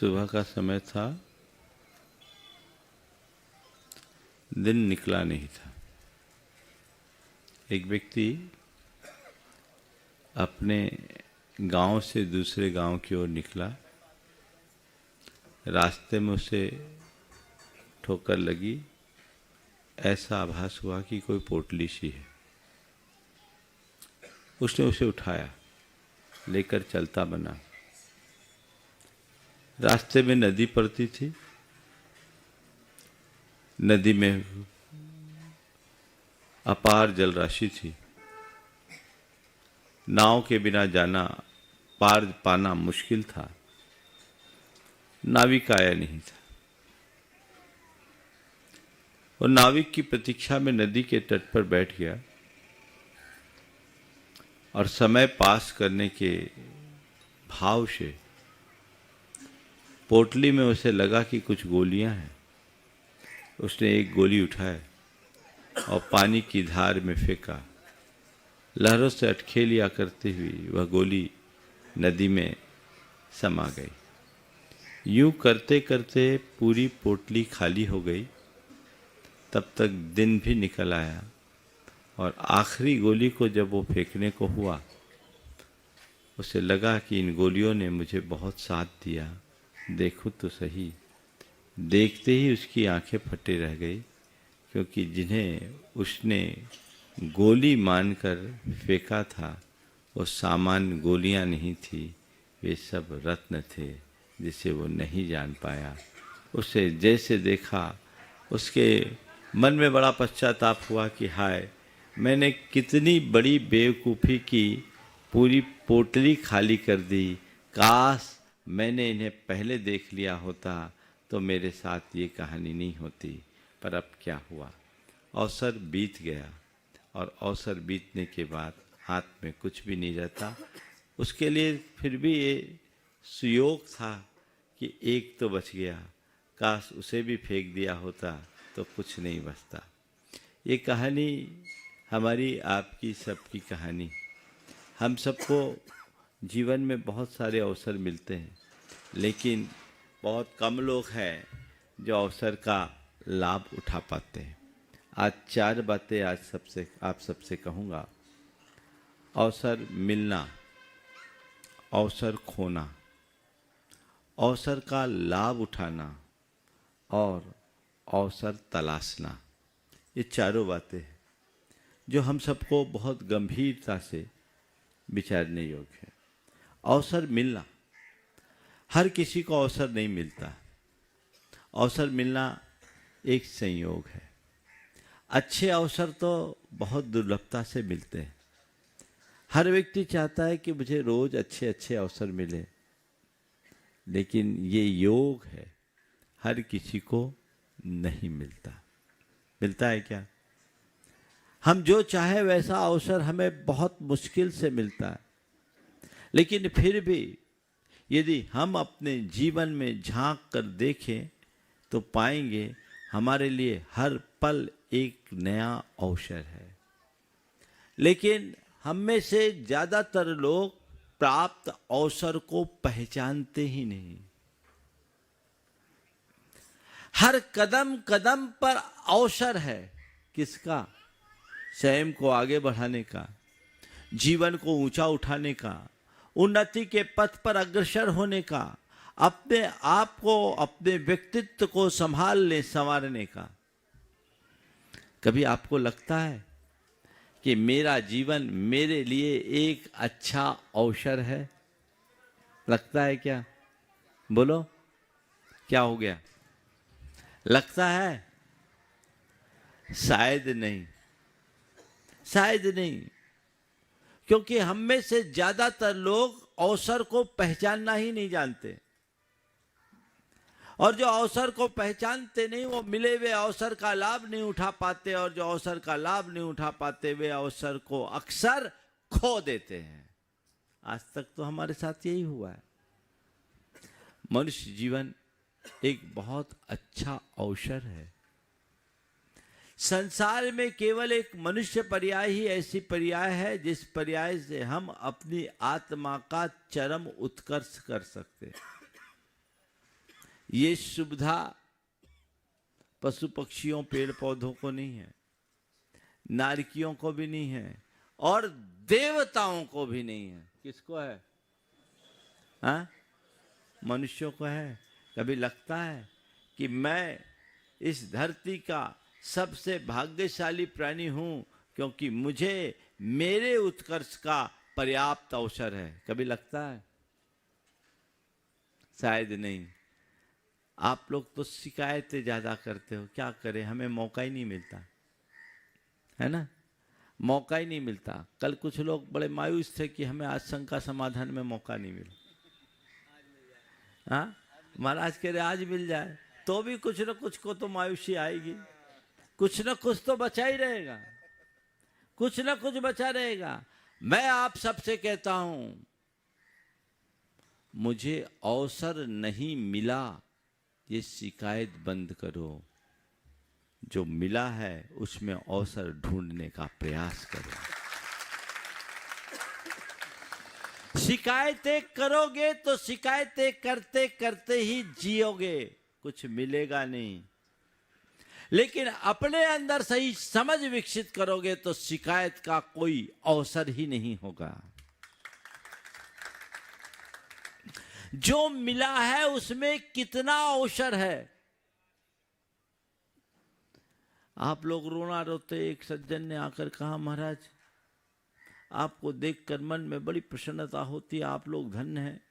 सुबह का समय था, दिन निकला नहीं था। एक व्यक्ति अपने गांव से दूसरे गांव की ओर निकला। रास्ते में उसे ठोकर लगी। ऐसा आभास हुआ कि कोई पोटली सी है। उसने उसे उठाया, लेकर चलता बना। रास्ते में नदी पड़ती थी। नदी में अपार जल राशि थी। नाव के बिना जाना पार पाना मुश्किल था। नाविक आया नहीं था। और नाविक की प्रतीक्षा में नदी के तट पर बैठ गया और समय पास करने के भाव से पोटली में उसे लगा कि कुछ गोलियां हैं। उसने एक गोली उठाई और पानी की धार में फेंका। लहरों से अटखेलियां करती हुई वह गोली नदी में समा गई। यूं करते करते पूरी पोटली खाली हो गई। तब तक दिन भी निकल आया और आखिरी गोली को जब वो फेंकने को हुआ, उसे लगा कि इन गोलियों ने मुझे बहुत साथ दिया, देखूं तो सही। देखते ही उसकी आंखें फटे रह गई, क्योंकि जिन्हें उसने गोली मानकर फेंका था वो सामान्य गोलियां नहीं थी, वे सब रत्न थे जिसे वो नहीं जान पाया। उसे जैसे देखा उसके मन में बड़ा पश्चाताप हुआ कि हाय, मैंने कितनी बड़ी बेवकूफ़ी की, पूरी पोटली खाली कर दी। काश मैंने इन्हें पहले देख लिया होता तो मेरे साथ ये कहानी नहीं होती। पर अब क्या हुआ, अवसर बीत गया और अवसर बीतने के बाद हाथ में कुछ भी नहीं रहता। उसके लिए फिर भी ये सुयोग था कि एक तो बच गया, काश उसे भी फेंक दिया होता तो कुछ नहीं बचता। ये कहानी हमारी आपकी सबकी कहानी। हम सबको जीवन में बहुत सारे अवसर मिलते हैं, लेकिन बहुत कम लोग हैं जो अवसर का लाभ उठा पाते हैं। आज 4 बातें आप सबसे कहूँगा। अवसर मिलना, अवसर खोना, अवसर का लाभ उठाना और अवसर तलाशना। ये चारों बातें हैं जो हम सबको बहुत गंभीरता से विचारने योग्य है। अवसर मिलना, हर किसी को अवसर नहीं मिलता। अवसर मिलना एक संयोग है। अच्छे अवसर तो बहुत दुर्लभता से मिलते हैं। हर व्यक्ति चाहता है कि मुझे रोज अच्छे अच्छे अवसर मिले, लेकिन ये योग है, हर किसी को नहीं मिलता। मिलता है क्या? हम जो चाहे वैसा अवसर हमें बहुत मुश्किल से मिलता है। लेकिन फिर भी यदि हम अपने जीवन में झांक कर देखें तो पाएंगे हमारे लिए हर पल एक नया अवसर है। लेकिन हम में से ज़्यादातर लोग प्राप्त अवसर को पहचानते ही नहीं। हर कदम कदम पर अवसर है। किसका? स्वयं को आगे बढ़ाने का, जीवन को ऊंचा उठाने का, उन्नति के पथ पर अग्रसर होने का, अपने आप को, अपने व्यक्तित्व को संवारने का। कभी आपको लगता है कि मेरा जीवन मेरे लिए एक अच्छा अवसर है? लगता है क्या? बोलो, क्या हो गया? लगता है? शायद नहीं, शायद नहीं, क्योंकि हम में से ज्यादातर लोग अवसर को पहचानना ही नहीं जानते। और जो अवसर को पहचानते नहीं, वो मिले हुए अवसर का लाभ नहीं उठा पाते, और जो अवसर का लाभ नहीं उठा पाते, वे अवसर को अक्सर खो देते हैं। आज तक तो हमारे साथ यही हुआ है। मनुष्य जीवन एक बहुत अच्छा अवसर है। संसार में केवल एक मनुष्य पर्याय ही ऐसी पर्याय है जिस पर्याय से हम अपनी आत्मा का चरम उत्कर्ष कर सकते हैं। ये सुविधा पशु पक्षियों पेड़ पौधों को नहीं है, नारकियों को भी नहीं है, और देवताओं को भी नहीं है। किसको है? हाँ, मनुष्यों को है। कभी लगता है कि मैं इस धरती का सबसे भाग्यशाली प्राणी हूं क्योंकि मुझे मेरे उत्कर्ष का पर्याप्त अवसर है? कभी लगता है? शायद नहीं। आप लोग तो शिकायतें ज्यादा करते हो, क्या करें, हमें मौका ही नहीं मिलता है ना, मौका ही नहीं मिलता। कल कुछ लोग बड़े मायूस थे कि हमें आज संघ का समाधान में मौका नहीं मिला। हाँ, महाराज कह रहे आज मिल जाए, तो भी कुछ न कुछ को तो मायूसी आएगी, कुछ न कुछ तो बचा ही रहेगा, कुछ न कुछ बचा रहेगा। मैं आप सबसे कहता हूं, मुझे अवसर नहीं मिला, ये शिकायत बंद करो। जो मिला है उसमें अवसर ढूंढने का प्रयास करो। शिकायतें करोगे तो शिकायतें करते करते ही जियोगे, कुछ मिलेगा नहीं। लेकिन अपने अंदर सही समझ विकसित करोगे तो शिकायत का कोई अवसर ही नहीं होगा। जो मिला है उसमें कितना अवसर है। आप लोग रोना रोते, एक सज्जन ने आकर कहा महाराज आपको देखकर मन में बड़ी प्रसन्नता होती है, आप लोग धन्य हैं,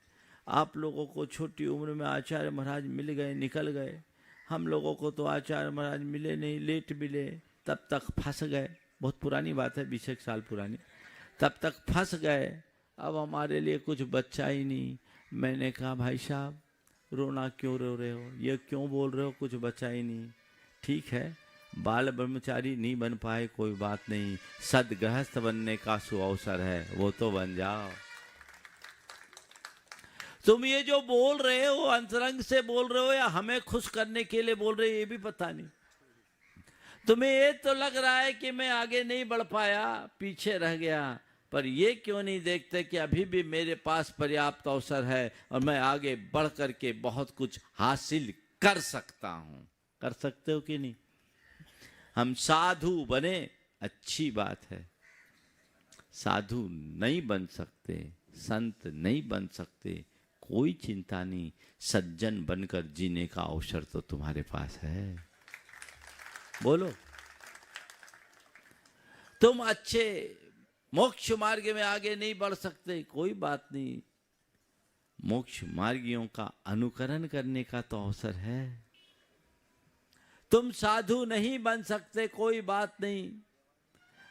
आप लोगों को छोटी उम्र में आचार्य महाराज मिल गए, निकल गए, हम लोगों को तो आचार्य महाराज मिले नहीं, लेट मिले, तब तक फंस गए। बहुत पुरानी बात है, 20 साल पुरानी। तब तक फंस गए, अब हमारे लिए कुछ बच्चा ही नहीं। मैंने कहा भाई साहब रोना क्यों रो रहे हो, ये क्यों बोल रहे हो, कुछ बचा ही नहीं। ठीक है, बाल ब्रह्मचारी नहीं बन पाए कोई बात नहीं, सदगृहस्थ बनने का सुअवसर है, वो तो बन जाओ। तुम ये जो बोल रहे हो अंतरंग से बोल रहे हो या हमें खुश करने के लिए बोल रहे हो, ये भी पता नहीं। तुम्हें ये तो लग रहा है कि मैं आगे नहीं बढ़ पाया, पीछे रह गया, पर ये क्यों नहीं देखते कि अभी भी मेरे पास पर्याप्त अवसर है और मैं आगे बढ़ करके बहुत कुछ हासिल कर सकता हूं। कर सकते हो कि नहीं? हम साधु बने, अच्छी बात है, साधु नहीं बन सकते, संत नहीं बन सकते, कोई चिंता नहीं, सज्जन बनकर जीने का अवसर तो तुम्हारे पास है। बोलो, तुम अच्छे मोक्ष मार्ग में आगे नहीं बढ़ सकते, कोई बात नहीं, मोक्ष मार्गियों का अनुकरण करने का तो अवसर है। तुम साधु नहीं बन सकते, कोई बात नहीं,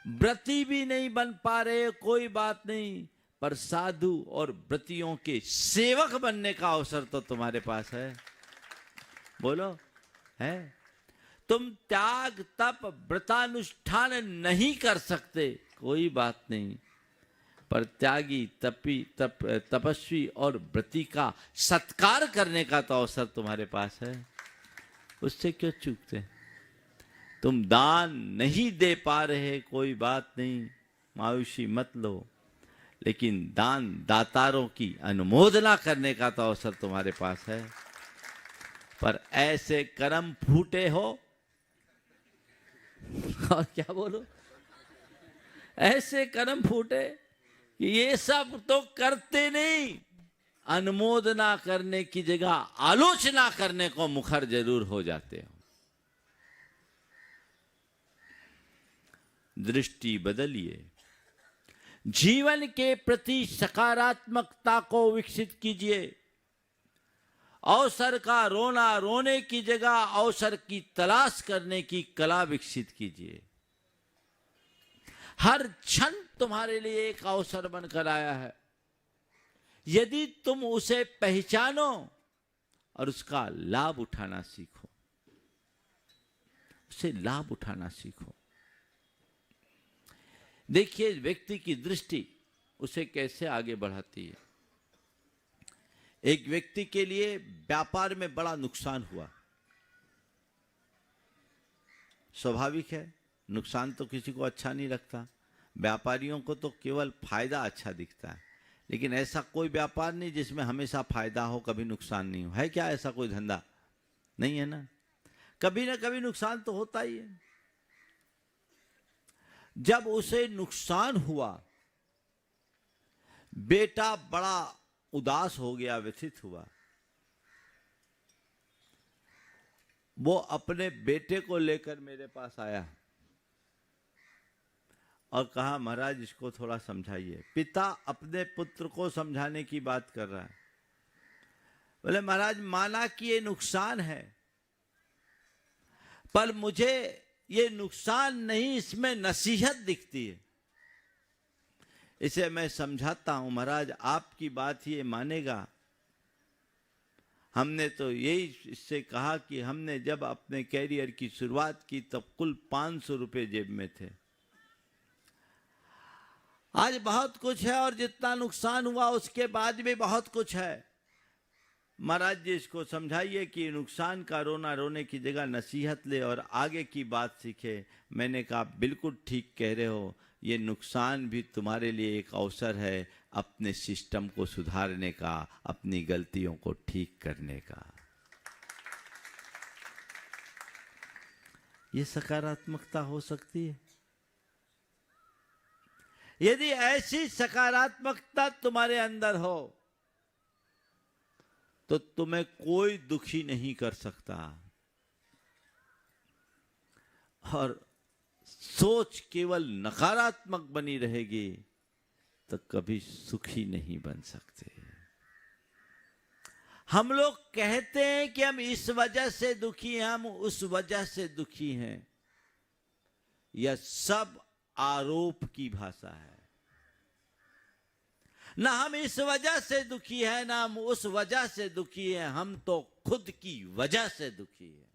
व्रती भी नहीं बन पा रहे, कोई बात नहीं, पर साधु और व्रतियों के सेवक बनने का अवसर तो तुम्हारे पास है। बोलो, है? तुम त्याग तप व्रतानुष्ठान नहीं कर सकते, कोई बात नहीं, पर त्यागी तपस्वी और व्रती का सत्कार करने का तो अवसर तुम्हारे पास है। उससे क्यों चूकते? तुम दान नहीं दे पा रहे, कोई बात नहीं, मायूसी मत लो, लेकिन दान दातारों की अनुमोदना करने का तो अवसर तुम्हारे पास है। पर ऐसे कर्म फूटे हो और क्या बोलो, ऐसे कर्म फूटे कि ये सब तो करते नहीं, अनुमोदना करने की जगह आलोचना करने को मुखर जरूर हो जाते हो। दृष्टि बदलिए, जीवन के प्रति सकारात्मकता को विकसित कीजिए। अवसर का रोना रोने की जगह अवसर की तलाश करने की कला विकसित कीजिए। हर क्षण तुम्हारे लिए एक अवसर बनकर आया है, यदि तुम उसे पहचानो और उसका लाभ उठाना सीखो, उसे लाभ उठाना सीखो। देखिए व्यक्ति की दृष्टि उसे कैसे आगे बढ़ाती है। एक व्यक्ति के लिए व्यापार में बड़ा नुकसान हुआ, स्वाभाविक है, नुकसान तो किसी को अच्छा नहीं लगता, व्यापारियों को तो केवल फायदा अच्छा दिखता है, लेकिन ऐसा कोई व्यापार नहीं जिसमें हमेशा फायदा हो, कभी नुकसान नहीं हो। है क्या ऐसा कोई धंधा? नहीं है ना? कभी ना कभी नुकसान तो होता ही है। जब उसे नुकसान हुआ, बेटा बड़ा उदास हो गया, व्यथित हुआ। वो अपने बेटे को लेकर मेरे पास आया और कहा, महाराज इसको थोड़ा समझाइए। पिता अपने पुत्र को समझाने की बात कर रहा है। बोले, महाराज माना कि ये नुकसान है, पर मुझे ये नुकसान नहीं, इसमें नसीहत दिखती है। इसे मैं समझाता हूं, महाराज आपकी बात ये मानेगा। हमने तो यही इससे कहा कि हमने जब अपने कैरियर की शुरुआत की तब कुल 500 रुपये जेब में थे। आज बहुत कुछ है और जितना नुकसान हुआ उसके बाद भी बहुत कुछ है। महाराज जी इसको समझाइए कि नुकसान का रोना रोने की जगह नसीहत ले और आगे की बात सीखे। मैंने कहा, बिल्कुल ठीक कह रहे हो, ये नुकसान भी तुम्हारे लिए एक अवसर है अपने सिस्टम को सुधारने का, अपनी गलतियों को ठीक करने का। ये सकारात्मकता हो सकती है। यदि ऐसी सकारात्मकता तुम्हारे अंदर हो तो तुम्हें कोई दुखी नहीं कर सकता। और सोच केवल नकारात्मक बनी रहेगी तो कभी सुखी नहीं बन सकते। हम लोग कहते हैं कि हम इस वजह से दुखी हैं, हम उस वजह से दुखी हैं। यह सब आरोप की भाषा है। ना हम इस वजह से दुखी है, ना हम उस वजह से दुखी है, हम तो खुद की वजह से दुखी है।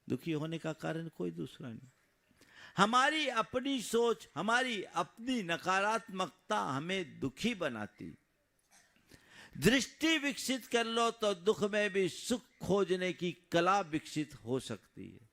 दुखी होने का कारण कोई दूसरा नहीं। हमारी अपनी सोच, हमारी अपनी नकारात्मकता हमें दुखी बनाती। दृष्टि विकसित कर लो तो दुख में भी सुख खोजने की कला विकसित हो सकती है।